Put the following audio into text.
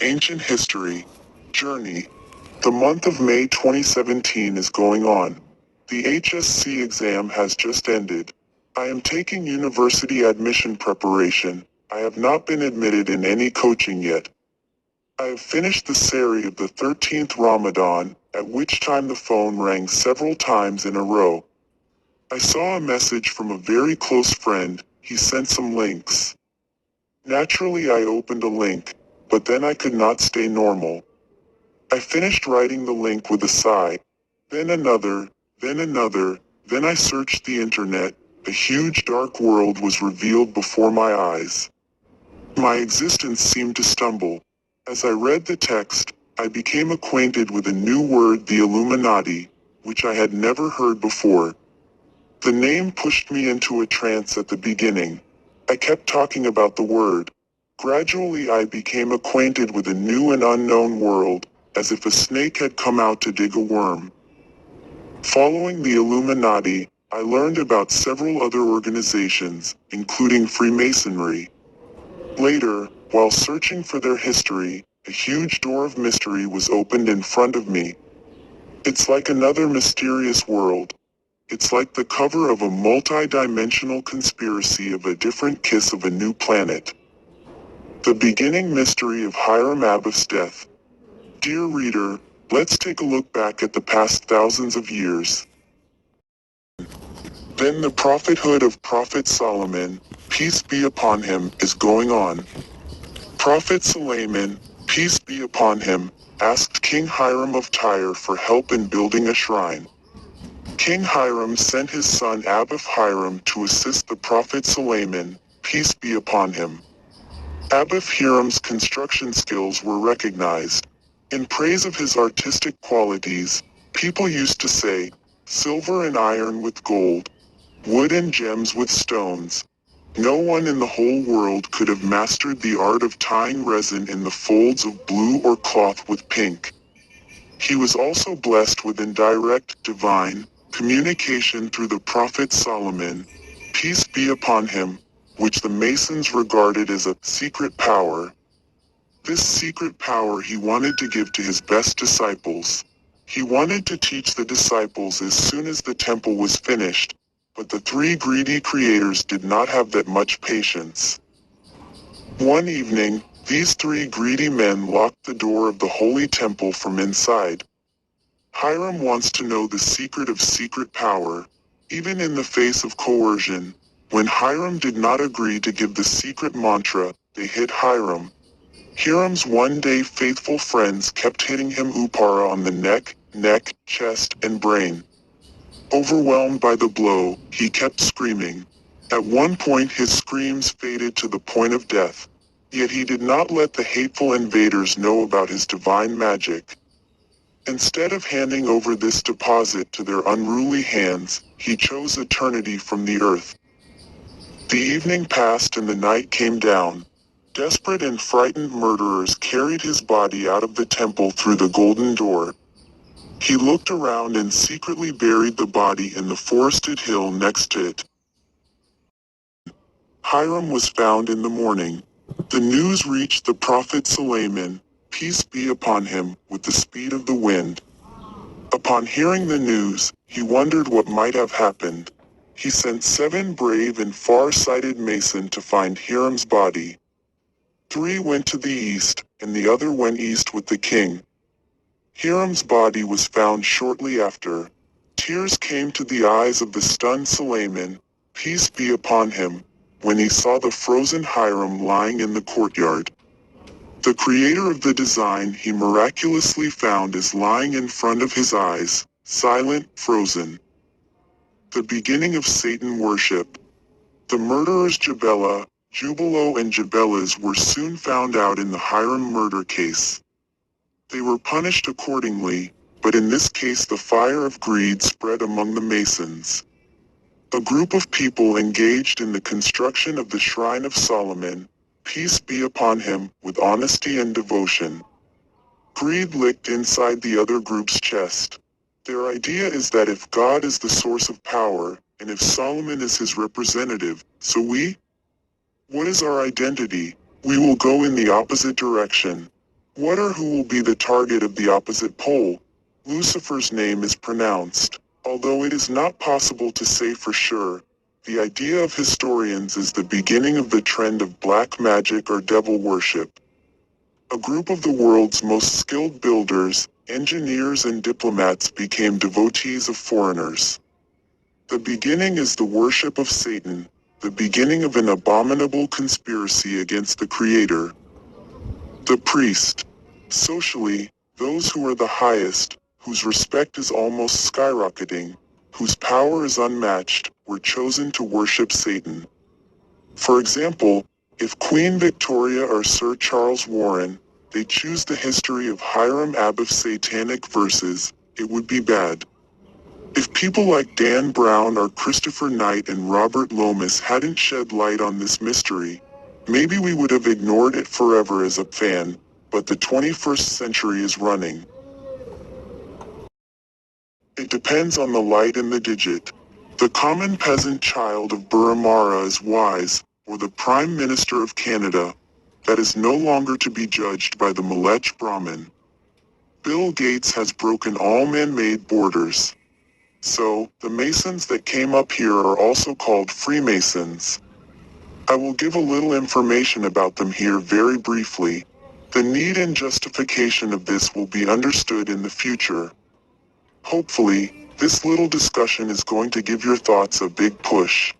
Ancient History Journey. The month of May 2017 is going on. The HSC exam has just ended. I am taking university admission preparation. I have not been admitted in any coaching yet. I have finished the Sari of the 13th Ramadan, at which time the phone rang several times in a row. I saw a message from a very close friend. He sent some links. Naturally, I opened a link, but then I could not stay normal. I finished writing the link with a sigh. Then another, then I searched the internet. A huge dark world was revealed before my eyes. My existence seemed to stumble. As I read the text, I became acquainted with a new word, the Illuminati, which I had never heard before. The name pushed me into a trance at the beginning. I kept talking about the word. Gradually I became acquainted with a new and unknown world, as if a snake had come out to dig a worm. Following the Illuminati, I learned about several other organizations, including Freemasonry. Later, while searching for their history, a huge door of mystery was opened in front of me. It's like another mysterious world. It's like the cover of a multi-dimensional conspiracy of a different kiss of a new planet. The beginning mystery of Hiram Abiff's death. Dear reader, let's take a look back at the past thousands of years. Then the prophethood of Prophet Solomon, peace be upon him, is going on. Prophet Suleiman, peace be upon him, asked King Hiram of Tyre for help in building a shrine. King Hiram sent his son Abiff Hiram to assist the Prophet Suleiman, peace be upon him. Abiff Hiram's construction skills were recognized. In praise of his artistic qualities, people used to say, silver and iron with gold, wood and gems with stones. No one in the whole world could have mastered the art of tying resin in the folds of blue or cloth with pink. He was also blessed with indirect, divine, communication through the prophet Solomon, peace be upon him, which the Masons regarded as a secret power. This secret power he wanted to give to his best disciples. He wanted to teach the disciples as soon as the temple was finished, but the three greedy creators did not have that much patience. One evening, these three greedy men locked the door of the holy temple from inside. Hiram wants to know the secret of secret power, even in the face of coercion. When Hiram did not agree to give the secret mantra, they hit Hiram. Hiram's one-day faithful friends kept hitting him upara on the neck, chest, and brain. Overwhelmed by the blow, he kept screaming. At one point his screams faded to the point of death. Yet he did not let the hateful invaders know about his divine magic. Instead of handing over this deposit to their unruly hands, he chose eternity from the earth. The evening passed and the night came down. Desperate and frightened murderers carried his body out of the temple through the golden door. He looked around and secretly buried the body in the forested hill next to it. Hiram was found in the morning. The news reached the prophet Suleiman, peace be upon him, with the speed of the wind. Upon hearing the news, he wondered what might have happened. He sent 7 brave and far-sighted Masons to find Hiram's body. 3 went to the east, and the other went east with the king. Hiram's body was found shortly after. Tears came to the eyes of the stunned Suleiman, peace be upon him, when he saw the frozen Hiram lying in the courtyard. The creator of the design he miraculously found is lying in front of his eyes, silent, frozen. The beginning of Satan worship. The murderers Jubilo and Jabellas were soon found out in the Hiram murder case. They were punished accordingly, but in this case the fire of greed spread among the Masons. A group of people engaged in the construction of the Shrine of Solomon, peace be upon him, with honesty and devotion. Greed licked inside the other group's chest. Their idea is that if God is the source of power, and if Solomon is his representative, so what is our identity? We will go in the opposite direction. What or who will be the target of the opposite pole? Lucifer's name is pronounced. Although it is not possible to say for sure, the idea of historians is the beginning of the trend of black magic or devil worship. A group of the world's most skilled builders, engineers and diplomats became devotees of foreigners. The beginning is the worship of Satan, the beginning of an abominable conspiracy against the Creator. The priest. Socially, those who are the highest, whose respect is almost skyrocketing, whose power is unmatched, were chosen to worship Satan. For example, if Queen Victoria or Sir Charles Warren, they choose the history of Hiram Abiff's satanic verses, it would be bad. If people like Dan Brown or Christopher Knight and Robert Lomas hadn't shed light on this mystery, maybe we would have ignored it forever as a fan, but the 21st century is running. It depends on the light and the digit. The common peasant child of Burramara is wise, or the Prime Minister of Canada, that is no longer to be judged by the Malech Brahmin. Bill Gates has broken all man-made borders. So, the Masons that came up here are also called Freemasons. I will give a little information about them here very briefly. The need and justification of this will be understood in the future. Hopefully, this little discussion is going to give your thoughts a big push.